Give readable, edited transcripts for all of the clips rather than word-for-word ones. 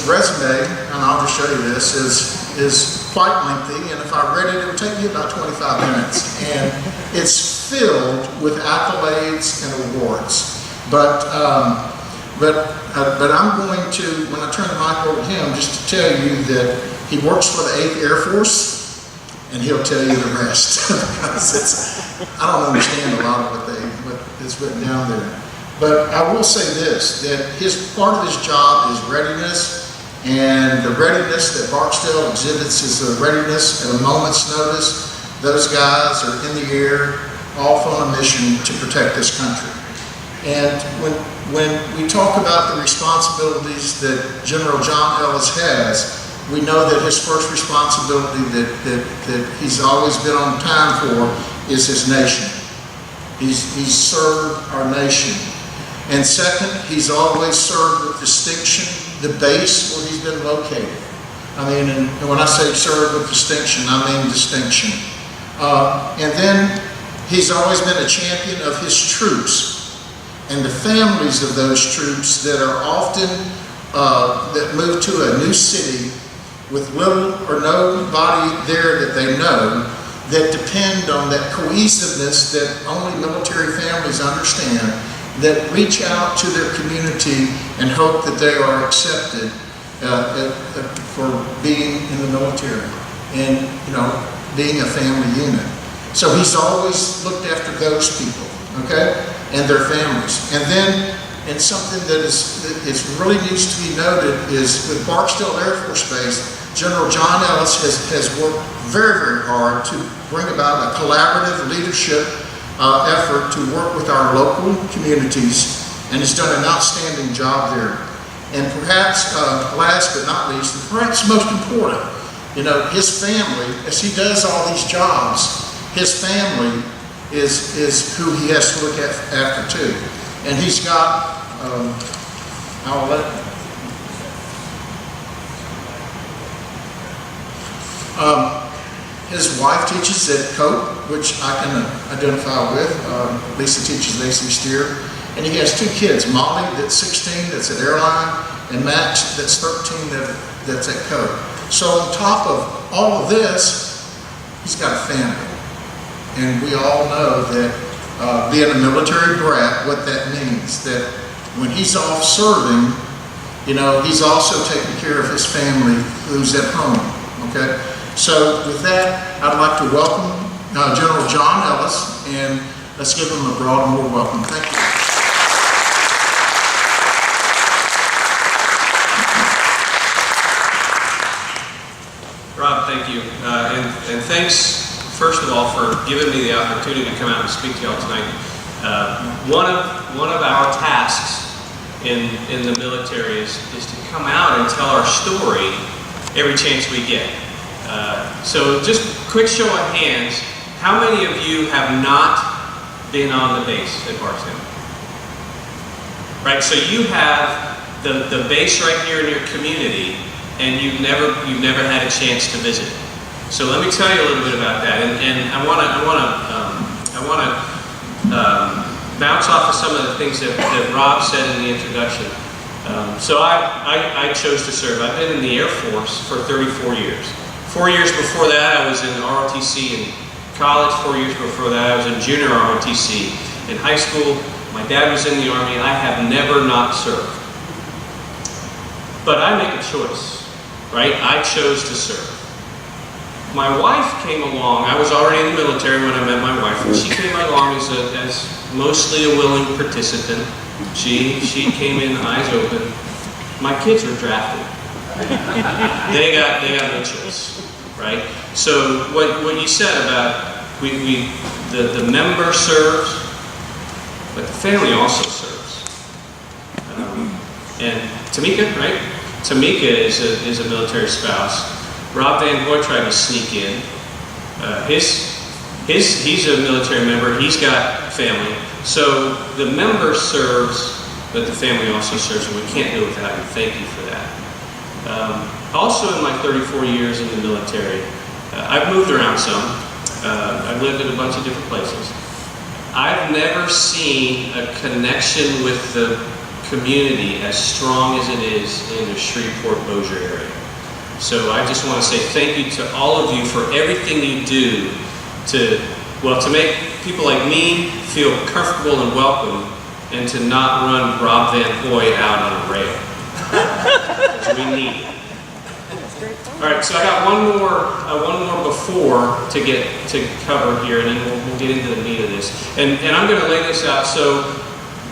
resume, and I'll just show you this, is quite lengthy, and if I read it, it would take me about 25 minutes. And it's filled with accolades and awards. But I'm going to, when I turn the mic over to him, just to tell you that he works for the 8th Air Force, and he'll tell you the rest. Because I don't understand a lot of what is written down there. But I will say this, that part of his job is readiness, and the readiness that Barksdale exhibits is the readiness at a moment's notice. Those guys are in the air, off on a mission to protect this country. And when we talk about the responsibilities that General John Ellis has, we know that his first responsibility that he's always been on time for is his nation. He's served our nation. And second, he's always served with distinction the base where he's been located. I mean, and when I say served with distinction, I mean distinction. And then he's always been a champion of his troops and the families of those troops that are often, that move to a new city with little or nobody there that they know, that depend on that cohesiveness that only military families understand, that reach out to their community and hope that they are accepted for being in the military and, being a family unit. So he's always looked after those people, okay, and their families. And then, and something that is really needs to be noted is with Barksdale Air Force Base, General John Ellis has worked very, very hard to bring about a collaborative leadership effort to work with our local communities, and has done an outstanding job there. And perhaps last but not least, and perhaps most important, his family, as he does all these jobs, his family is who he has to look after too. And he's got, I'll let, his wife teaches at Cope, which I can identify with. Lisa teaches at AC Steer. And he has 2 kids, Molly that's 16, that's at Airline, and Max that's 13, that's at Cope. So on top of all of this, he's got a family. And we all know that being a military brat, what that means, that when he's off serving, he's also taking care of his family who's at home, okay? So with that, I'd like to welcome General John Ellis, and let's give him a broad and warm welcome. Thank you. Rob, thank you. And thanks, first of all, for giving me the opportunity to come out and speak to y'all tonight. One of our tasks in the military is to come out and tell our story every chance we get. So just quick show of hands, how many of you have not been on the base at Barksdale? Right, so you have the base right here in your community, and you've never had a chance to visit. So let me tell you a little bit about that, and I want to bounce off of some of the things that Rob said in the introduction. So I chose to serve. I've been in the Air Force for 34 years. 4 years before that, I was in ROTC in college. 4 years before that, I was in junior ROTC. In high school, my dad was in the Army. I have never not served. But I make a choice, right? I chose to serve. My wife came along. I was already in the military when I met my wife, and she came along as mostly a willing participant. She came in eyes open. My kids were drafted. They got no choice, right? So what you said about the member serves, but the family also serves. And Tamika, right? Tamika is a military spouse. Rob Van Hoy tried to sneak in. He's a military member. He's got family. So the member serves, but the family also serves, and we can't do it without you. Thank you for that. Also in my 34 years in the military, I've moved around some. I've lived in a bunch of different places. I've never seen a connection with the community as strong as it is in the Shreveport-Bossier area. So I just want to say thank you to all of you for everything you do to make people like me feel comfortable and welcome, and to not run Rob Van Hoy out on a rail. We need it. All right, so I got one more before to cover here, and then we'll get into the meat of this. And I'm going to lay this out. So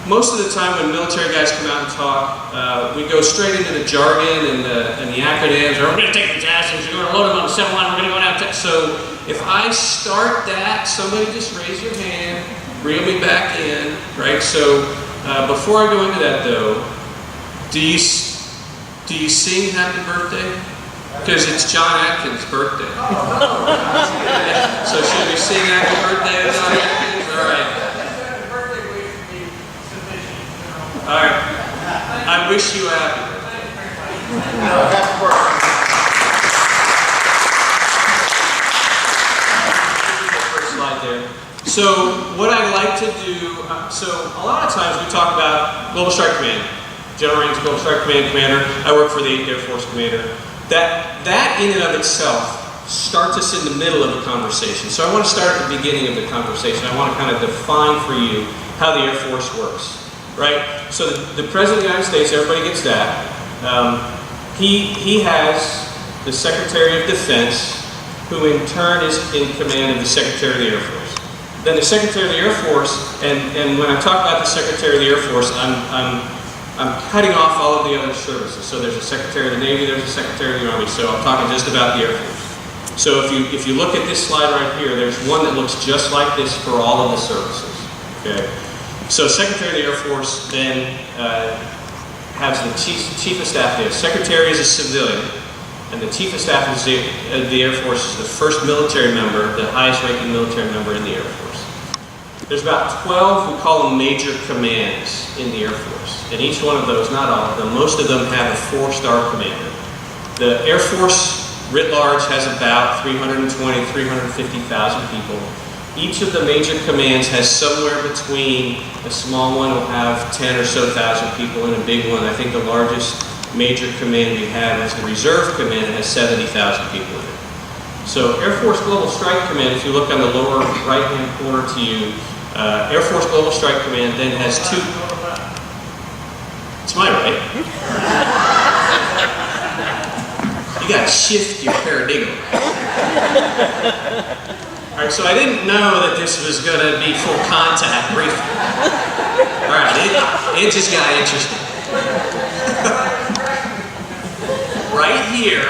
most of the time when military guys come out and talk, we go straight into the jargon and the acronyms. Or we're going to take the tasks, we're going to load them on the 7 line, we're going to go down. So if I start that, somebody just raise your hand, reel me back in, right? So before I go into that though, do you sing Happy Birthday? Because it's John Atkins' birthday. So should we sing Happy Birthday to John Atkins? All right. All right. I wish you a happy birthday. Happy birthday. First slide there. So what I like to do, so a lot of times we talk about Global Strike Command, General Range Global Strike Command Commander. I work for the 8th Air Force Commander. That in and of itself starts us in the middle of a conversation. So I want to start at the beginning of the conversation. I want to kind of define for you how the Air Force works, right? So the President of the United States, everybody gets that. He has the Secretary of Defense, who in turn is in command of the Secretary of the Air Force. Then the Secretary of the Air Force, and when I talk about the Secretary of the Air Force, I'm cutting off all of the other services. So there's a Secretary of the Navy, there's a Secretary of the Army, so I'm talking just about the Air Force. So if you look at this slide right here, there's one that looks just like this for all of the services, okay? So Secretary of the Air Force then has the Chief of Staff there. Secretary is a civilian, and the Chief of Staff of the Air Force is the first military member, the highest ranking military member in the Air Force. There's about 12, we call them major commands in the Air Force. And each one of those, not all of them, most of them have a 4-star commander. The Air Force writ large has about 320,000, 350,000 people. Each of the major commands has somewhere between, a small one will have 10 or so thousand people, and a big one, I think the largest major command we have is the Reserve Command, it has 70,000 people in it. So Air Force Global Strike Command, if you look on the lower right-hand corner to you, Air Force Global Strike Command then has two. It's my right. You gotta shift your paradigm. All right, so I didn't know that this was gonna be full contact briefing. All right, it just got interesting. Right here.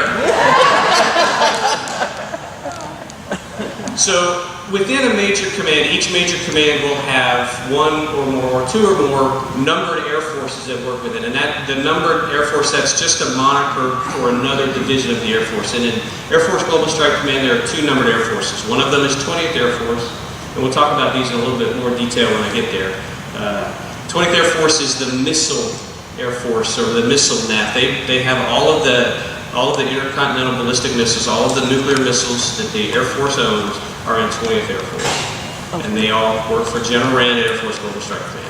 So within a major command, each major command will have one or more, two or more numbered air forces that work with it. And the numbered air force, that's just a moniker for another division of the Air Force. And in Air Force Global Strike Command, there are 2 numbered air forces. One of them is 20th Air Force, and we'll talk about these in a little bit more detail when I get there. 20th Air Force is the Missile Air Force, or the Missile NAF. They have all of the intercontinental ballistic missiles, all of the nuclear missiles that the Air Force owns are in 20th Air Force. And they all work for General Rand Air Force Global Strike Command.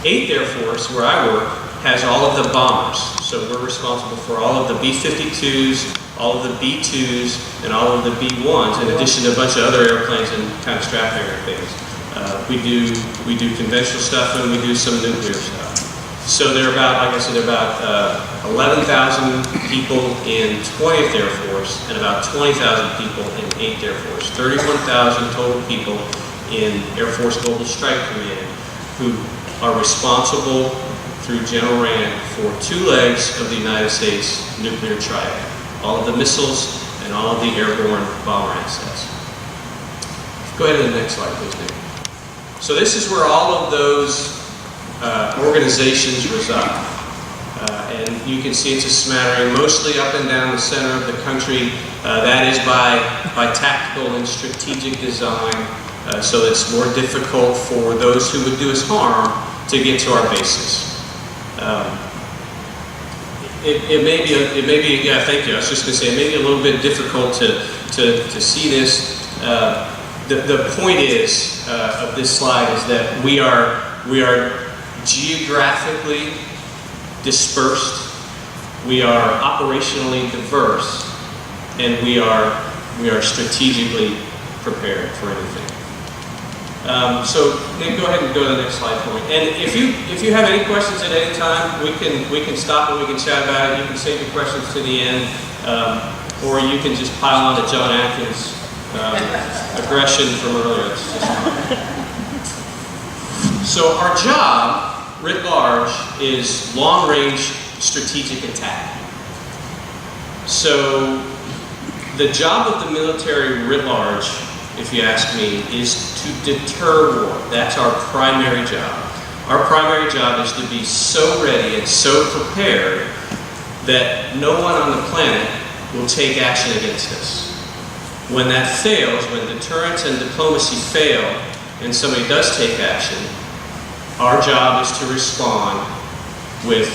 8th Air Force, where I work, has all of the bombers. So we're responsible for all of the B-52s, all of the B-2s, and all of the B-1s, in addition to a bunch of other airplanes and kind of strap area things. We do conventional stuff, and we do some nuclear stuff. So they're about, like I said, they're about 11,000 people in 20th Air Force and about 20,000 people in 8th Air Force. 31,000 total people in Air Force Global Strike Command who are responsible through General Rand for 2 legs of the United States nuclear triad. All of the missiles and all of the airborne bomber assets. Go ahead to the next slide, please, Nick. So this is where all of those organizations reside. And you can see it's a smattering, mostly up and down the center of the country. That is by tactical and strategic design, so it's more difficult for those who would do us harm to get to our bases. It may be, yeah, thank you. I was just going to say, it may be a little bit difficult to see this. The point is of this slide is that we are geographically dispersed, we are operationally diverse, and we are strategically prepared for anything. So Nick, go ahead and go to the next slide for me. And if you have any questions at any time, we can stop and we can chat about it. You can save your questions to the end, or you can just pile on to John Atkins' aggression from earlier. It's just fine. So our job, writ large, is long-range strategic attack. So the job of the military writ large, if you ask me, is to deter war. That's our primary job. Our primary job is to be so ready and so prepared that no one on the planet will take action against us. When that fails, when deterrence and diplomacy fail, and somebody does take action, our job is to respond with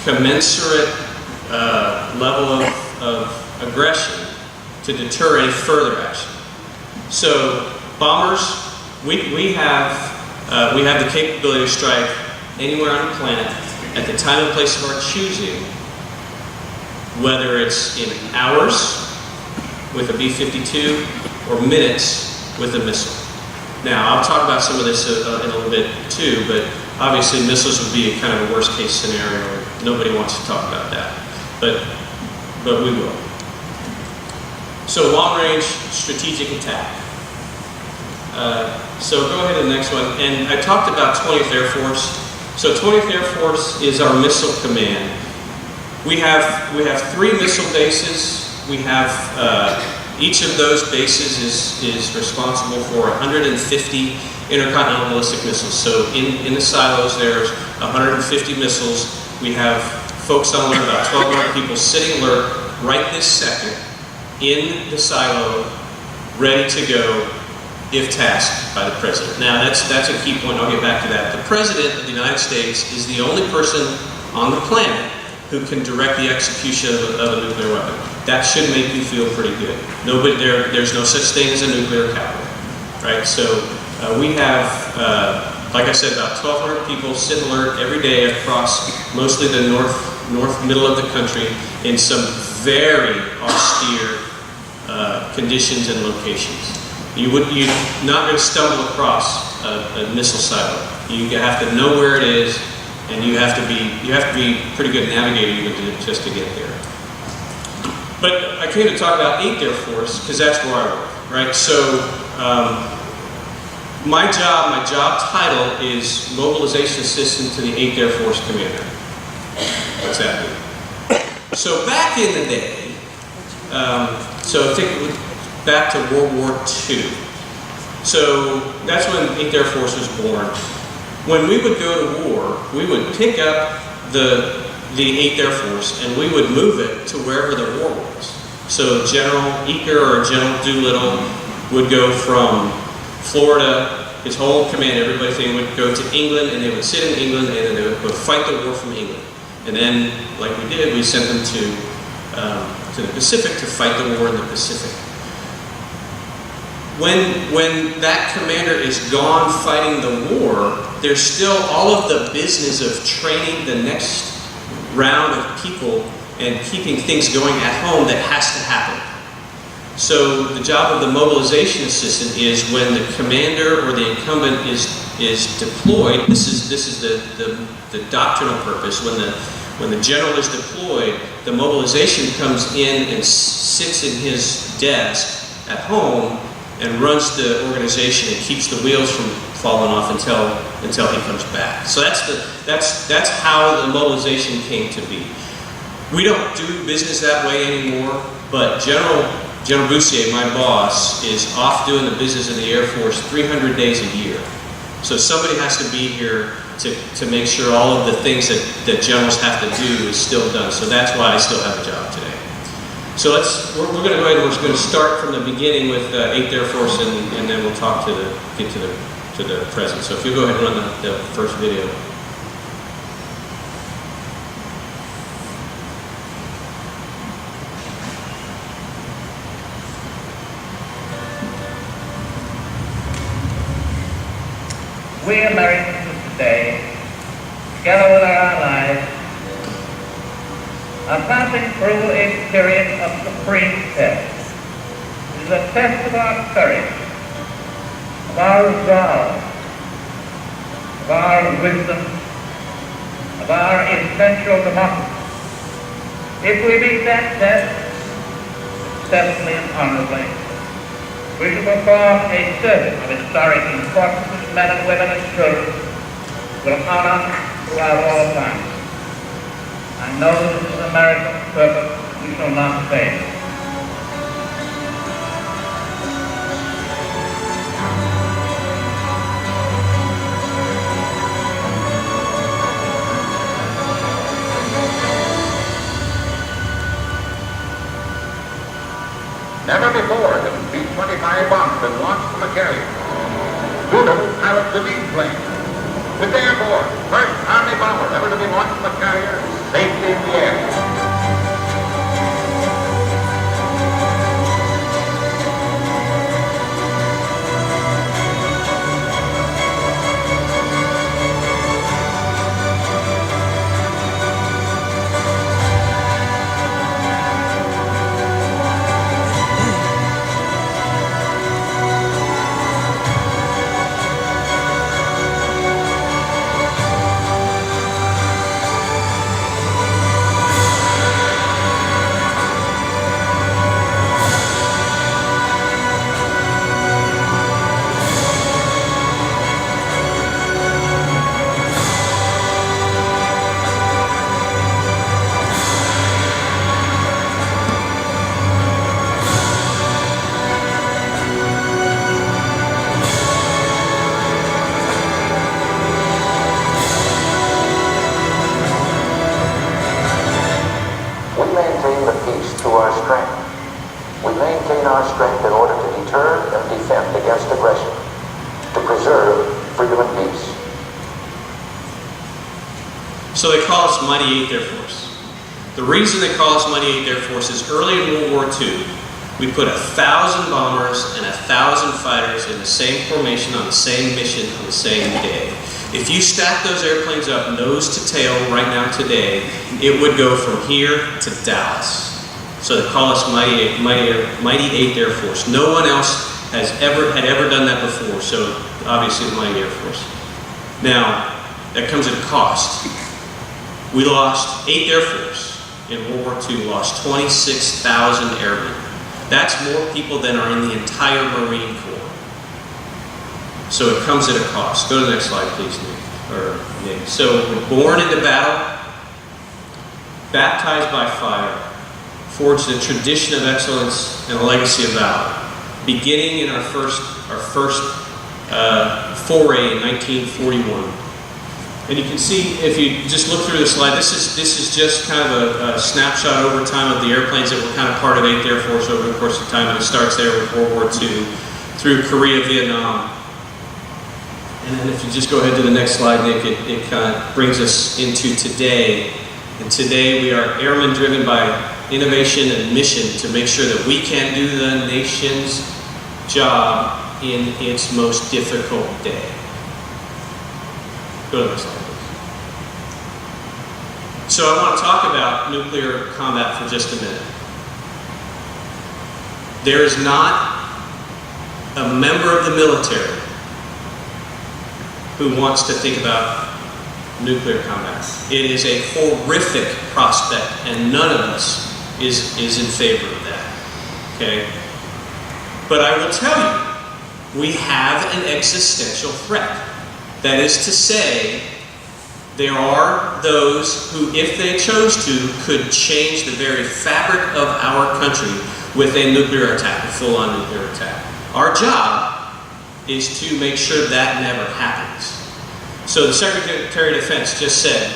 commensurate level of aggression to deter any further action. So bombers, we have the capability to strike anywhere on the planet at the time and place of our choosing, whether it's in hours with a B-52 or minutes with a missile. Now, I'll talk about some of this in a little bit too, but obviously missiles would be a kind of a worst case scenario. Nobody wants to talk about that, but we will. So long range strategic attack. So go ahead to the next one. And I talked about 20th Air Force. So 20th Air Force is our missile command. We have 3 missile bases. We have each of those bases is responsible for 150 intercontinental ballistic missiles. So in the silos, there's 150 missiles. We have folks on alert, about 1,200 people sitting alert right this second in the silo, ready to go if tasked by the President. Now that's a key point, I'll get back to that. The President of the United States is the only person on the planet who can direct the execution of a nuclear weapon. That should make you feel pretty good. There's no such thing as a nuclear capital, right? So we have, like I said, about 1,200 people sitting alert every day across mostly the north middle of the country in some very austere conditions and locations. You're not going to stumble across a missile silo. You have to know where it is, and you have to be pretty good navigator even just to get there. But I came to talk about 8th Air Force because that's where I work, right? So my job title is Mobilization Assistant to the 8th Air Force Commander. What's that mean? So back in the day, so think back to World War II. So that's when 8th Air Force was born. When we would go to war, we would pick up the 8th Air Force and we would move it to wherever the war was. So General Eaker or General Doolittle would go from Florida, his whole command, everybody would go to England, and they would sit in England and then they would fight the war from England. And then, like we did, we sent them to the Pacific to fight the war in the Pacific. When that commander is gone fighting the war, there's still all of the business of training the next round of people and keeping things going at home that has to happen. So the job of the mobilization assistant is when the commander or the incumbent is deployed. This is the doctrinal purpose. When the general is deployed, the mobilization comes in and sits in his desk at home and runs the organization and keeps the wheels from falling off until he comes back. So that's how the mobilization came to be. We don't do business that way anymore, but General Boussier, my boss, is off doing the business of the Air Force 300 days a year. So somebody has to be here to make sure all of the things that generals have to do is still done. So that's why I still have a job today. So we're going to go ahead and we're going to start from the beginning with 8th Air Force, and then we'll get to the present. So if you go ahead and run the first video. we Americans of today, together with our allies, are passing through a period of supreme test. It is a test of our courage, of our resolve, of our wisdom, of our essential democracy. If we meet that test successfully and honorably, we shall perform a service of historic importance as men and women and children will honor throughout all time. I know this is American purpose we shall not fail. Never before have B-25 bombs been launched from a carrier. Doodle pilots the lead plane. The therefore, first Army bomber ever to be launched from a carrier, safely in the air. Strength in order to deter and defend against aggression, to preserve freedom and peace. So they call us Mighty 8th Air Force. The reason they call us Mighty 8th Air Force is early in World War II, we put 1,000 bombers and 1,000 fighters in the same formation on the same mission on the same day. If you stack those airplanes up nose to tail right now today, it would go from here to Dallas. So they call us Mighty 8th Air Force. No one else had ever done that before, so obviously the Mighty Air Force. Now, that comes at a cost. We lost 8th Air Force in World War II, lost 26,000 airmen. That's more people than are in the entire Marine Corps. So it comes at a cost. Go to the next slide, please, Nick. So we're born into battle, baptized by fire, forged a tradition of excellence and a legacy of valor, beginning in our first foray in 1941. And you can see, if you just look through the slide, this is just kind of a snapshot over time of the airplanes that were kind of part of 8th Air Force over the course of time, and it starts there with World War II through Korea, Vietnam. And then if you just go ahead to the next slide, Nick, it kind of brings us into today. And today we are airmen driven by innovation and mission to make sure that we can do the nation's job in its most difficult day. Go to the next slide, please. So I want to talk about nuclear combat for just a minute. There is not a member of the military who wants to think about nuclear combat. It is a horrific prospect, and none of us is in favor of that, okay? But I will tell you, we have an existential threat. That is to say, there are those who, if they chose to, could change the very fabric of our country with a nuclear attack, a full-on nuclear attack. Our job is to make sure that never happens. So the Secretary of Defense just said,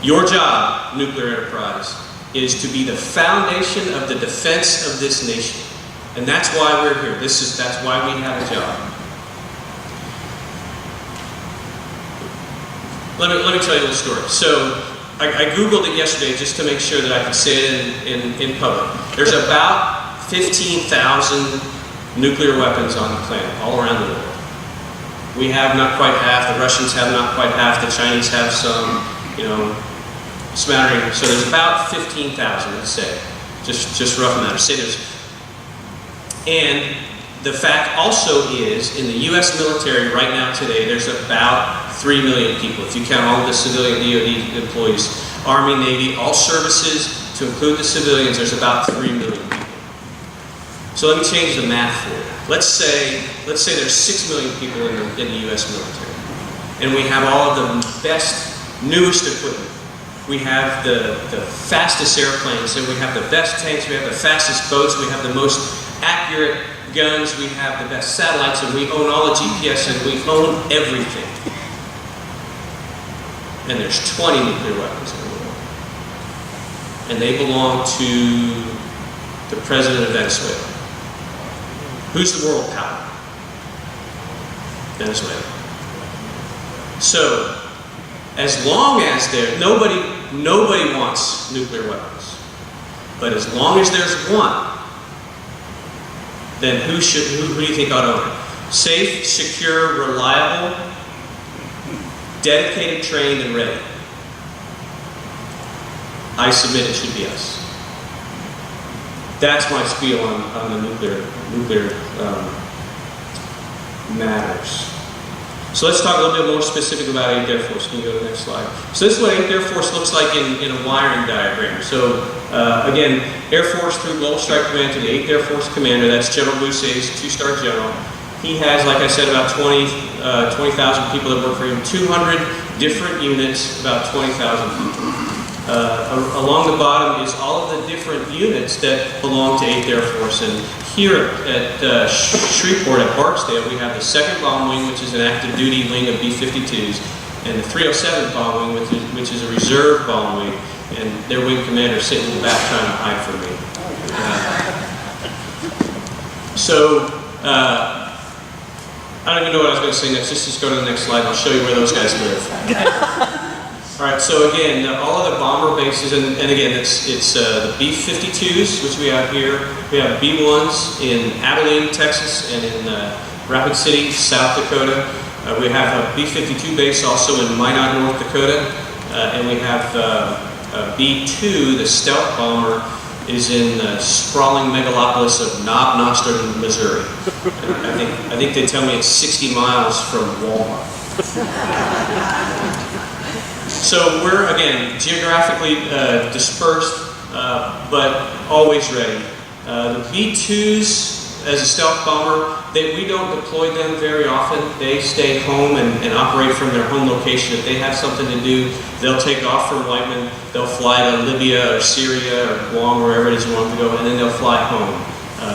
your job, nuclear enterprise, is to be the foundation of the defense of this nation. And that's why we're here. That's why we have a job. Let me tell you a little story. So I Googled it yesterday just to make sure that I could say it in public. There's about 15,000 nuclear weapons on the planet, all around the world. We have not quite half, the Russians have not quite half, the Chinese have some, smattering. So there's about 15,000, let's say, just rough matter. Say there's, and the fact also is, in the U.S. military right now today, there's about 3 million people, if you count all of the civilian DoD employees, Army, Navy, all services, to include the civilians, there's about 3 million people. So let me change the math for you. Let's say there's 6 million people in the U.S. military, and we have all of the best, newest equipment. We have the fastest airplanes, and we have the best tanks, we have the fastest boats, we have the most accurate guns, we have the best satellites, and we own all the GPS, and we own everything. And there's 20 nuclear weapons in the world. And they belong to the president of Venezuela. Who's the world power? Venezuela. So, as long as nobody wants nuclear weapons, but as long as there's one, then who do you think ought to own it? Safe, secure, reliable, dedicated, trained, and ready. I submit it should be us. That's my spiel on the nuclear matters. So let's talk a little bit more specific about 8th Air Force. Can you go to the next slide? So this is what 8th Air Force looks like in a wiring diagram. So again, Air Force through Global Strike Command to the 8th Air Force Commander, that's General Boussa's 2-star general. He has, like I said, about 20,000 people that work for him, 200 different units, about 20,000 people. Along the bottom is all of the different units that belong to 8th Air Force. And here at Shreveport, at Barksdale, we have the 2nd Bomb Wing, which is an active duty wing of B-52s, and the 307th Bomb Wing, which is a reserve bomb wing, and their wing commander is sitting in the back trying to hide from me. I don't even know what I was going to say next. Just go to the next slide and I'll show you where those guys live. All right, so again, all of the bomber bases, and again, it's the B-52s, which we have here. We have B-1s in Abilene, Texas, and in Rapid City, South Dakota. We have a B-52 base also in Minot, North Dakota, and we have B-2, the stealth bomber, is in the sprawling megalopolis of Knob Nostrand, Missouri. I think they tell me it's 60 miles from Walmart. So we're, again, geographically dispersed, but always ready. The B-2s, as a stealth bomber, we don't deploy them very often. They stay home and operate from their home location. If they have something to do, they'll take off from Whiteman, they'll fly to Libya or Syria or Guam, wherever it is you want to go, and then they'll fly home.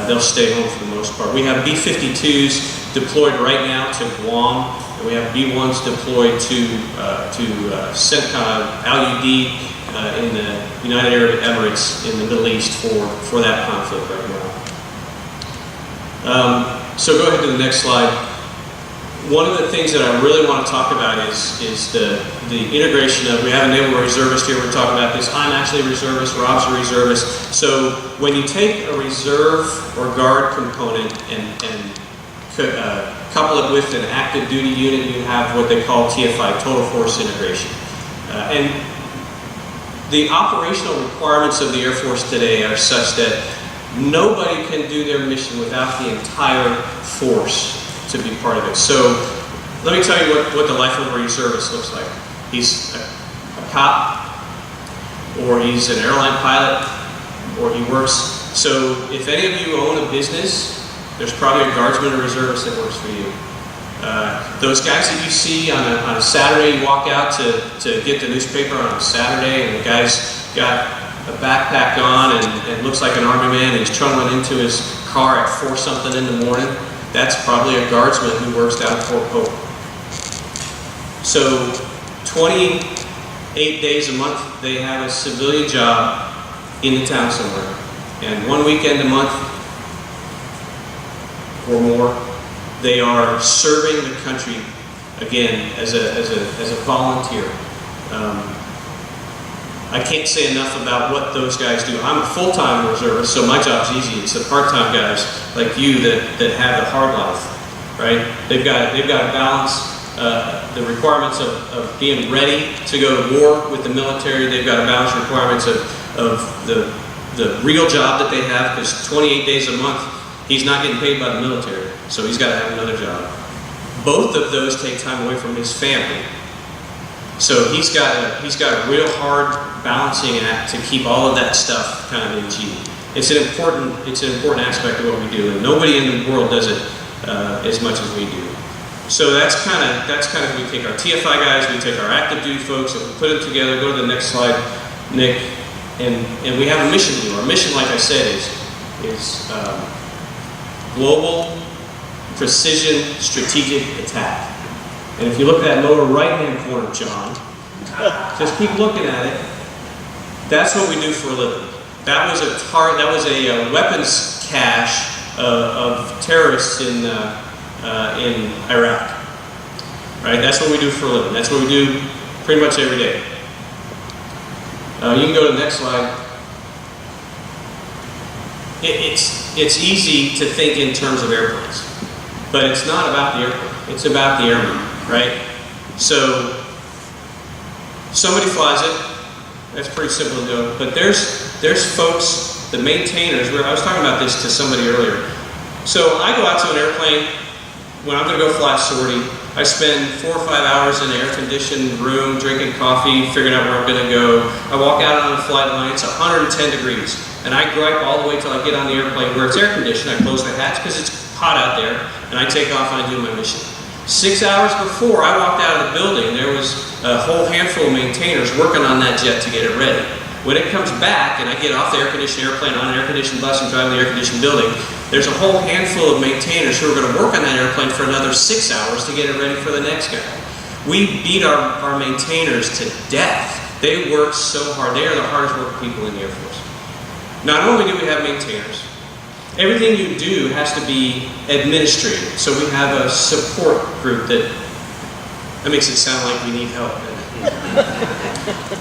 They'll stay home for the most part. We have B-52s deployed right now to Guam. We have B-1s deployed to CENTCOM, Al-Udeid in the United Arab Emirates in the Middle East for that conflict right now. So go ahead to the next slide. One of the things that I really want to talk about is the integration of, we have a naval reservist here, we're talking about this. I'm actually a reservist, Rob's a reservist. So when you take a reserve or guard component and couple it with an active duty unit, you have what they call TFI, Total Force Integration. And the operational requirements of the Air Force today are such that nobody can do their mission without the entire force to be part of it. So let me tell you what the life of a reservist looks like. He's a cop, or he's an airline pilot, or he works. So if any of you own a business, there's probably a guardsman or reservist that works for you. Those guys that you see on a Saturday, you walk out to get the newspaper on a Saturday, and the guy's got a backpack on and looks like an army man, and he's trundling into his car at 4-something in the morning. That's probably a guardsman who works down at Fort Pope. So 28 days a month, they have a civilian job in the town somewhere. And one weekend a month or more, they are serving the country, again, as a volunteer. I can't say enough about what those guys do. I'm a full-time reservist, so my job's easy. It's the part-time guys like you that have the hard life. right? They've got to balance the requirements of being ready to go to war with the military. They've got to balance requirements of the real job that they have, because 28 days a month, he's not getting paid by the military, so he's got to have another job. Both of those take time away from his family. So he's got a real hard balancing act to keep all of that stuff kind of in G. It's an important aspect of what we do, and nobody in the world does it as much as we do. So that's kind of we take our TFI guys, we take our active duty folks, and we put them together. Go to the next slide, Nick, and we have a mission view. Our mission, like I said, is global precision strategic attack. And if you look at that lower right-hand corner, John, just keep looking at it. That's what we do for a living. That was a weapons cache of terrorists in Iraq. Right? That's what we do for a living. That's what we do pretty much every day. You can go to the next slide. It's easy to think in terms of airplanes, but it's not about the airplane. It's about the airman. Right? So somebody flies it. That's pretty simple to do. But there's folks, the maintainers. I was talking about this to somebody earlier. So I go out to an airplane when I'm going to go fly a sortie. I spend 4 or 5 hours in an air-conditioned room drinking coffee, figuring out where I'm going to go. I walk out on the flight line. It's 110 degrees, and I gripe all the way till I get on the airplane where it's air-conditioned. I close the hatch because it's hot out there, and I take off and I do my mission. 6 hours before I walked out of the building, there was a whole handful of maintainers working on that jet to get it ready. When it comes back and I get off the air-conditioned airplane on an air-conditioned bus and drive to the air-conditioned building, there's a whole handful of maintainers who are going to work on that airplane for another 6 hours to get it ready for the next guy. We beat our maintainers to death. They work so hard. They are the hardest working people in the Air Force. Not only do we have maintainers, everything you do has to be administrated. So we have a support group that makes it sound like we need help.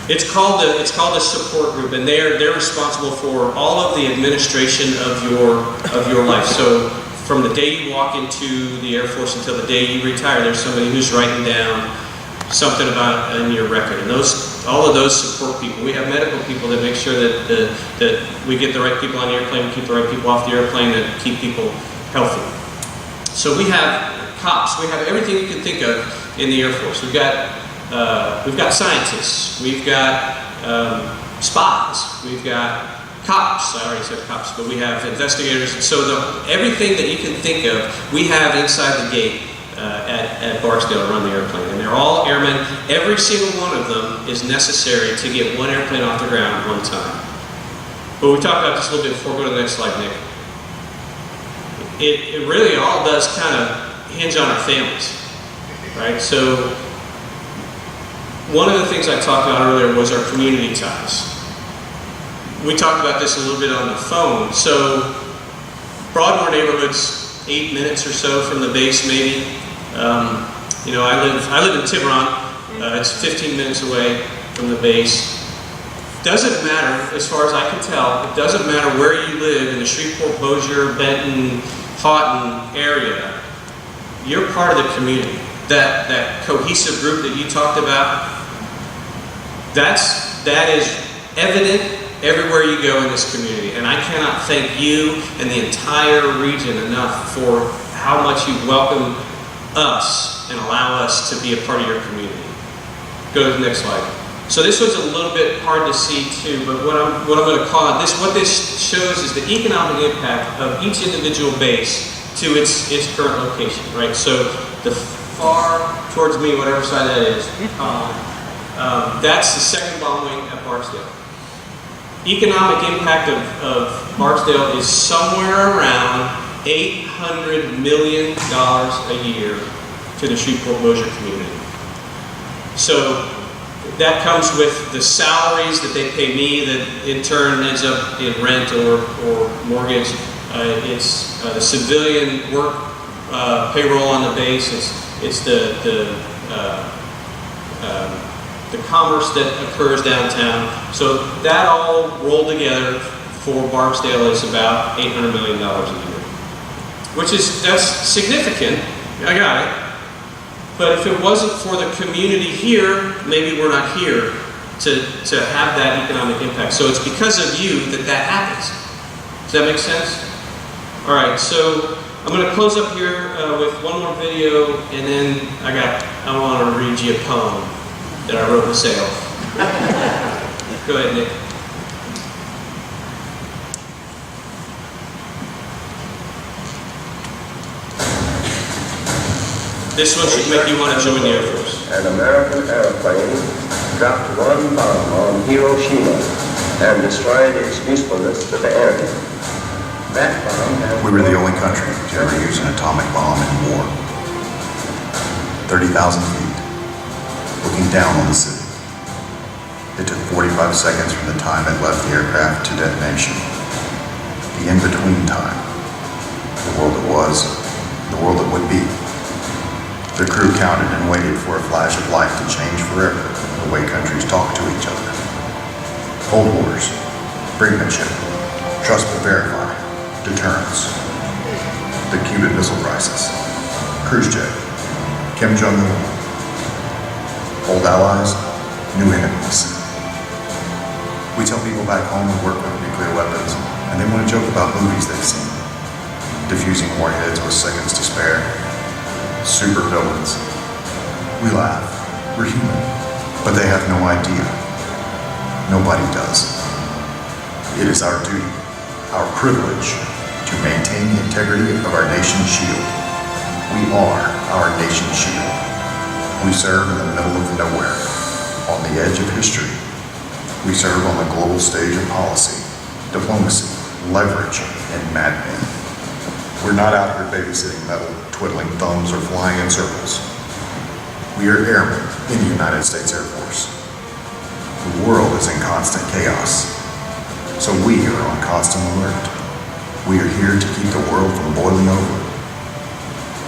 It's called a support group, and they're responsible for all of the administration of your life. So from the day you walk into the Air Force until the day you retire, there's somebody who's writing down something about in your record, and all of those support people. We have medical people that make sure that we get the right people on the airplane, we keep the right people off the airplane, that keep people healthy. So we have cops. We have everything you can think of in the Air Force. We've got scientists. We've got spies. We've got cops. I already said cops, but we have investigators. So everything that you can think of, we have inside the gate at Barksdale to run the airplane. And they're all airmen. Every single one of them is necessary to get one airplane off the ground at one time. But we talked about this a little bit before. Go to the next slide, Nick. It really all does kind of hinge on our families, right? So one of the things I talked about earlier was our community ties. We talked about this a little bit on the phone. So Broadmoor neighborhood's 8 minutes or so from the base, maybe. I live in Tiburon. It's 15 minutes away from the base. Doesn't matter, as far as I can tell, it doesn't matter where you live in the Shreveport, Bossier, Benton, Houghton area. You're part of the community. That cohesive group that you talked about, that is evident everywhere you go in this community. And I cannot thank you and the entire region enough for how much you welcome us and allow us to be a part of your community. Go to the next slide. So this was a little bit hard to see too, but what I'm going to call it, what this shows is the economic impact of each individual base to its current location, right? So the far towards me, whatever side that is, that's the second bomb wing at Barksdale. Economic impact of Barksdale is somewhere around $800 million a year to the Shreveport-Bossier community. So that comes with the salaries that they pay me that in turn ends up in rent or mortgage. It's the civilian work payroll on the base. It's the commerce that occurs downtown. So that all rolled together for Barksdale is about $800 million a year, that's significant. I got it. But if it wasn't for the community here, maybe we're not here to have that economic impact. So it's because of you that that happens. Does that make sense? All right, so I'm going to close up here with one more video, and then I want to read you a poem that I wrote myself. Go ahead, Nick. This one should make you want to join the Air Force. An American airplane dropped one bomb on Hiroshima and destroyed its usefulness to the enemy. That bomb has... We were the only country to ever use an atomic bomb in war. 30,000 feet, looking down on the city. It took 45 seconds from the time it left the aircraft to detonation. The in-between time. The world it was, the world it would be. The crew counted and waited for a flash of light to change forever the way countries talk to each other. Cold wars, brinkmanship, trust but verify, deterrence. The Cuban Missile Crisis, Khrushchev, Kim Jong-un. Old allies, new enemies. We tell people back home who work with nuclear weapons, and they want to joke about movies they've seen. Diffusing warheads with seconds to spare. Super villains. We laugh. We're human. But they have no idea. Nobody does. It is our duty, our privilege, to maintain the integrity of our nation's shield. We are our nation's shield. We serve in the middle of nowhere, on the edge of history. We serve on the global stage of policy, diplomacy, leverage, and madmen. We're not out here babysitting metal, twiddling thumbs, or flying in circles. We are airmen in the United States Air Force. The world is in constant chaos, so we are on constant alert. We are here to keep the world from boiling over.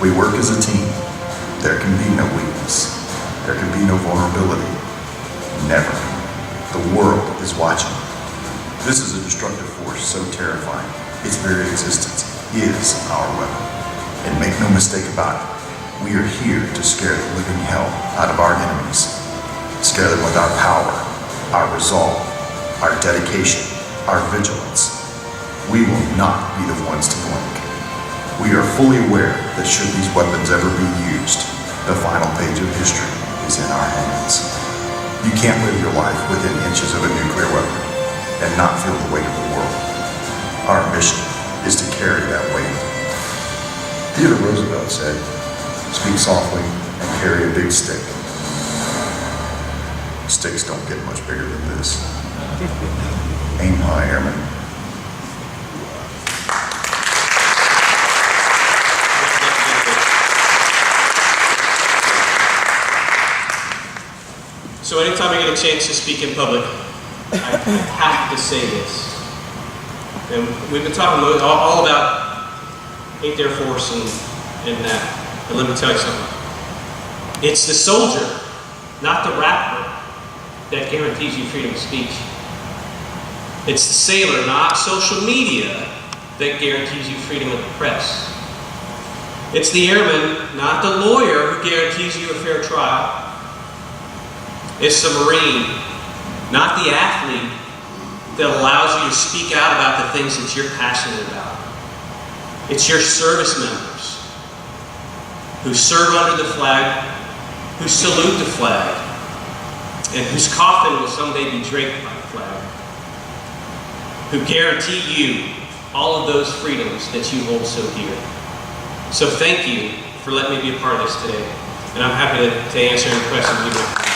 We work as a team. There can be no weakness. There can be no vulnerability. Never. The world is watching. This is a destructive force so terrifying, its very existence is our weapon. And make no mistake about it, we are here to scare the living hell out of our enemies. Scare them with our power, our resolve, our dedication, our vigilance. We will not be the ones to blink. We are fully aware that should these weapons ever be used, the final page of history is in our hands. You can't live your life within inches of a nuclear weapon and not feel the weight of the world. Our mission is to carry that weight. Theodore Roosevelt said, "Speak softly and carry a big stick." Sticks don't get much bigger than this. Aim high, airmen. So anytime I get a chance to speak in public, I have to say this. And we've been talking all about 8th Air Force and that. But let me tell you something. It's the soldier, not the rapper, that guarantees you freedom of speech. It's the sailor, not social media, that guarantees you freedom of the press. It's the airman, not the lawyer, who guarantees you a fair trial. It's the Marine, not the athlete, that allows you to speak out about the things that you're passionate about. It's your service members who serve under the flag, who salute the flag, and whose coffin will someday be draped by the flag, who guarantee you all of those freedoms that you hold so dear. So thank you for letting me be a part of this today, and I'm happy to answer any questions you might have.